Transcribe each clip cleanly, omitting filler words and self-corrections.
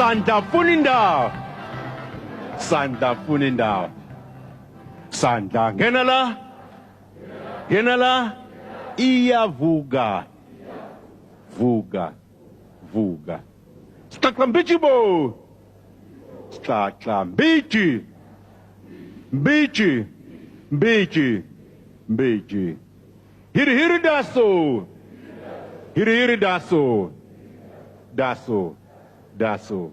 Sandla funa indawo. Sandla funa indawo. Sandla ngena la. Ngena la. Iyavuka. Vuka. Vuka. Sixaxa mbithi bo. Sixaxa mbithi. Mbithi. Mbithi. Mbithi. Hiri daso. Hiri daso. Daso. Daso.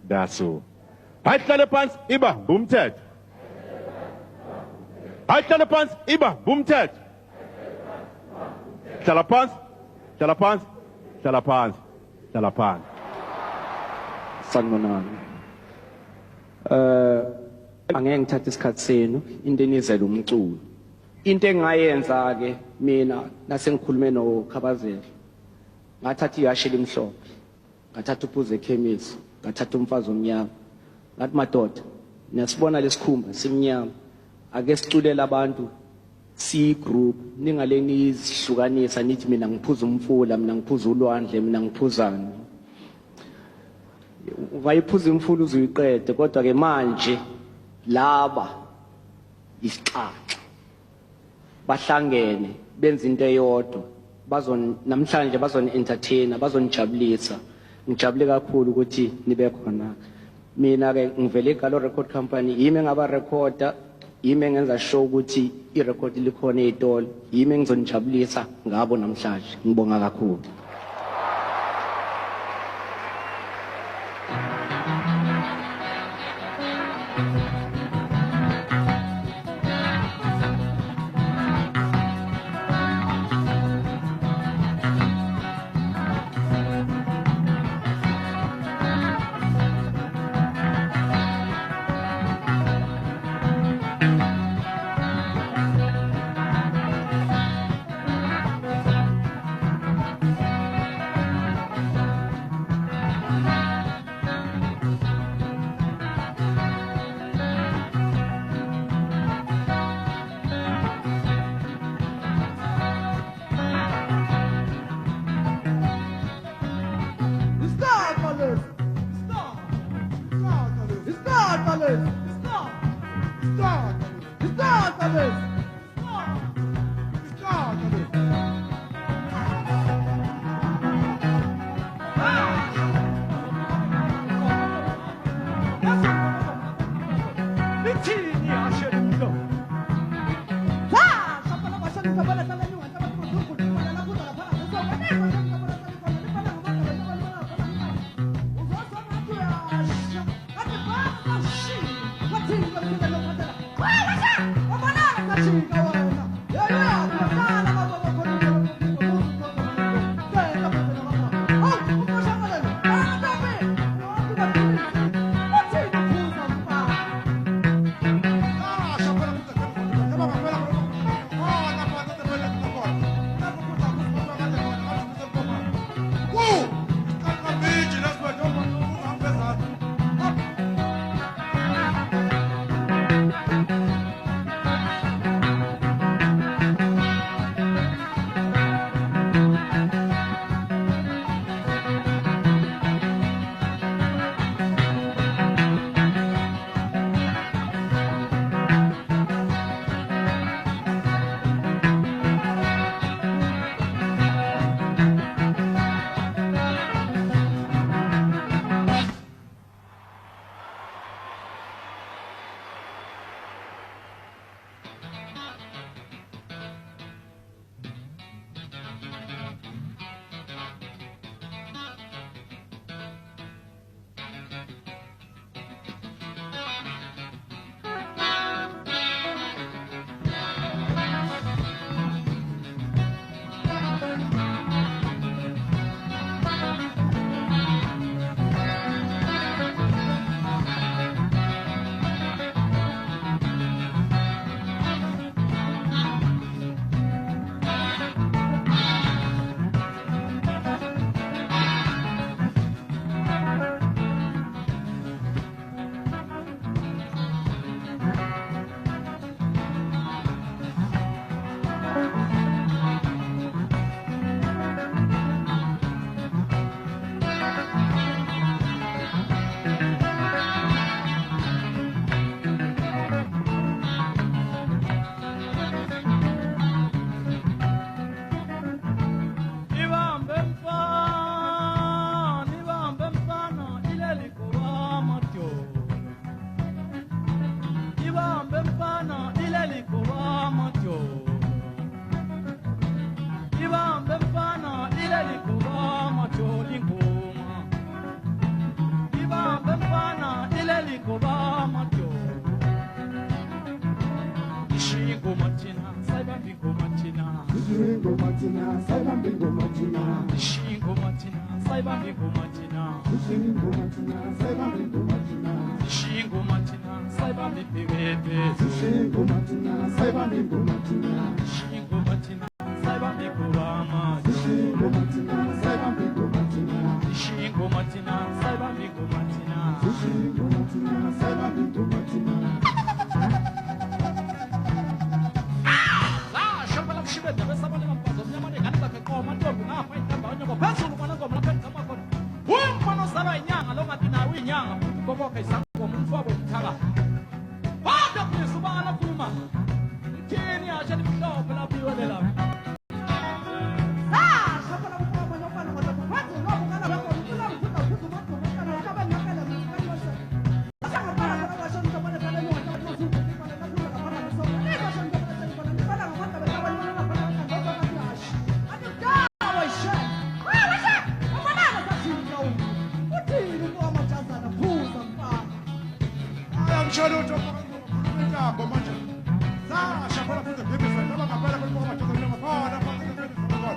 Daso. Hayihlale phansi iba ngumthetho. Hayihlale phansi iba ngumthetho. Hlala phansi. Hlala phansi. Hlala phansi. Hlala phansi. Sanibonani. Angeke ngithathe isikhathi senu into enizela umculo. Into engayenza ke mina nasengikhulume noKhabazela. Ngathatha ihashe limhlophe. Ngathatha uphuze ekhemisi, ngathatha umfazi omnyama. Ngathi madoda, niyasibona lesikhumba simnyama. Ake siculela abantu si group ningaleni izihlukanisa nithi mina ngiphuza umfula, mina ngiphuza ulwandle, mina ngiphuzani. Ungayiphuza imfula uzuyiqede kodwa ke manje laba isixaxa bahlangene benza into eyodwa namhlanje bazoni entertainer bazonijabulisa. Ngijabule kakhulu ukuthi nibe khona. Mina ke ngivele eGalo Record Company yimi ngaba recorder, yimi ngenza show ukuthi irecord likhona ezitolo, yimi ngizonijabulisa ngabo namhlanje. Ngibonga kakhulu. ibambe mfana ileli kubama jo ibambe mfana ileli kubama jo lingoma ibambe mfana ileli kubama jo ishingo matina saiba bingo matina ishingo matina saiba bingo matina ishingo matina saiba bingo matina ishingo matina saiba bingo matina ishingo matina saiba bibebe ishingo matina saiba bingo matina ishingo matina saiba bingo bama ishingo matina saiba bingo matina ishingo matina saiba bingo matina ishingo matina saiba bingo matina Koboka isako mfabo mtaka bada kulisubala kuma mkeni acha nimtope la biwele la shapala kwa nyopana kwa watu wako kana wako kula mkuta kutu watu kana kama nyakala mfanye wasa sasa para kwa shoni kwa pale pale mwa kwa suku kwa na kula kwa pale so ni kwa shoni kwa pale kwa ni pala kwa pale kwa wale wana kwa kwa kwa ash hadi dawa isha wewe sha kwa nani sasa ndio utini kwa machaza na puza Mshoro utakwenda kwa moja. Sasa shapala kuja bibi sana kama kapala kwa machozo na mapana kwa kwa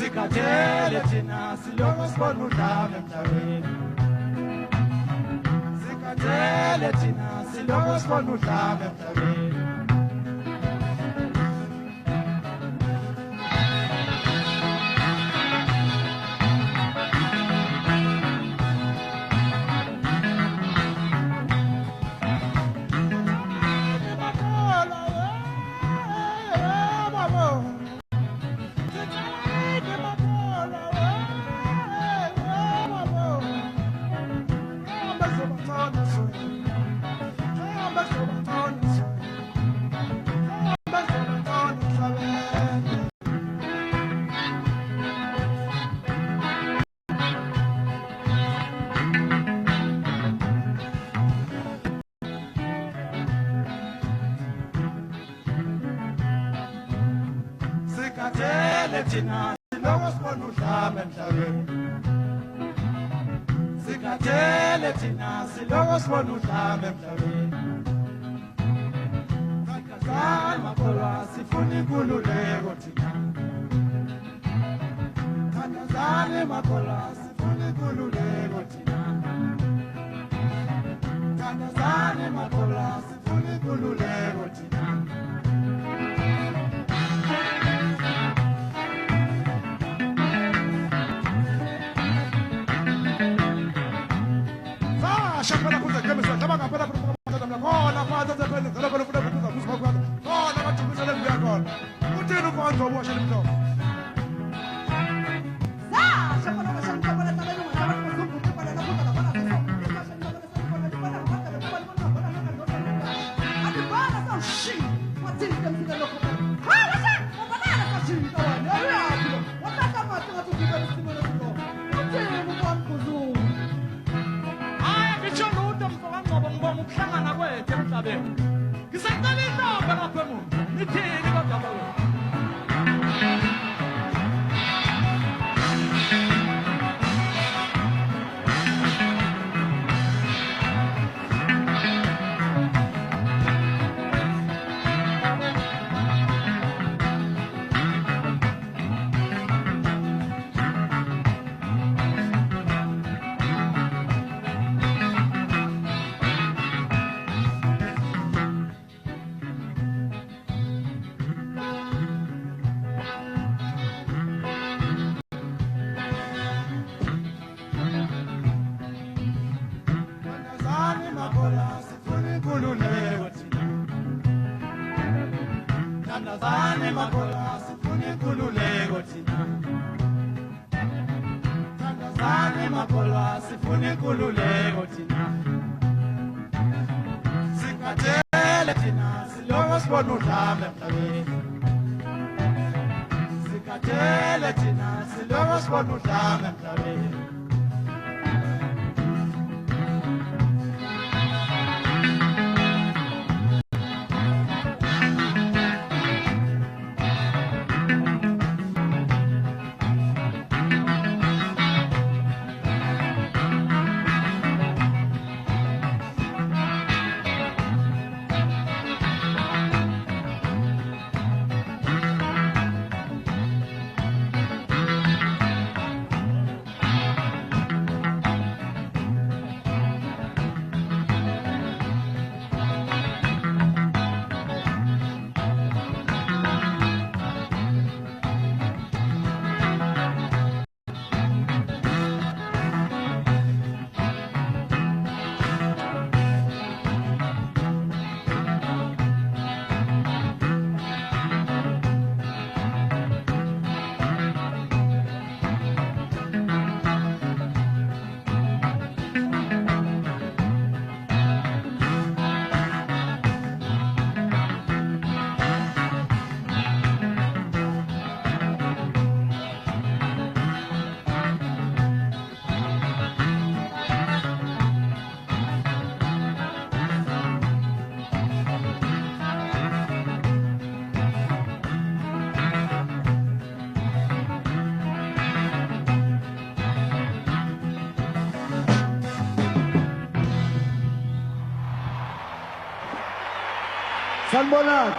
Sikatele tina siloko sponu dame mtaweni Sikatele tina siloko sponu dame mtaweni Makolo Sikhathele thina siloko sibona udlame emhlabeni. Sikhathele thina siloko sibona udlame emhlabeni. Sikhathele makholwa sifuna inkululeko thina. Sikhathele makholwa sifuna inkululeko thina. Sikhathele makholwa sifuna inkululeko thina. Shapela kuze kemisa kama kapela kutoka mtata mlakona kwanza zapenda zala pale kutoka kutoka kutoka kwanza kona matumisa leo ya kona utinu kwanza wa shali mtao shapela mashamba pale tabeni mwana kuzungu pale na kutoka bana hadi bana sasa shi watini kamsika loko hala sasa bana sasa shi tawani hapo wataka watu kibali simu na kutoka utinu mwana kuzungu Ngibonga ukuhlangana kwethu emhlabeni. Ngisaqala intombi lapha emuva. Nithini kodwa baba? Tandazane makholwa sifuna inkululeko thina. Tandazane makholwa sifuna inkululeko thina. Sikhathele thina siloko sibona udlame emhlabeni. Sikhathele thina siloko sibona udlame emhlabeni. Sanibonani.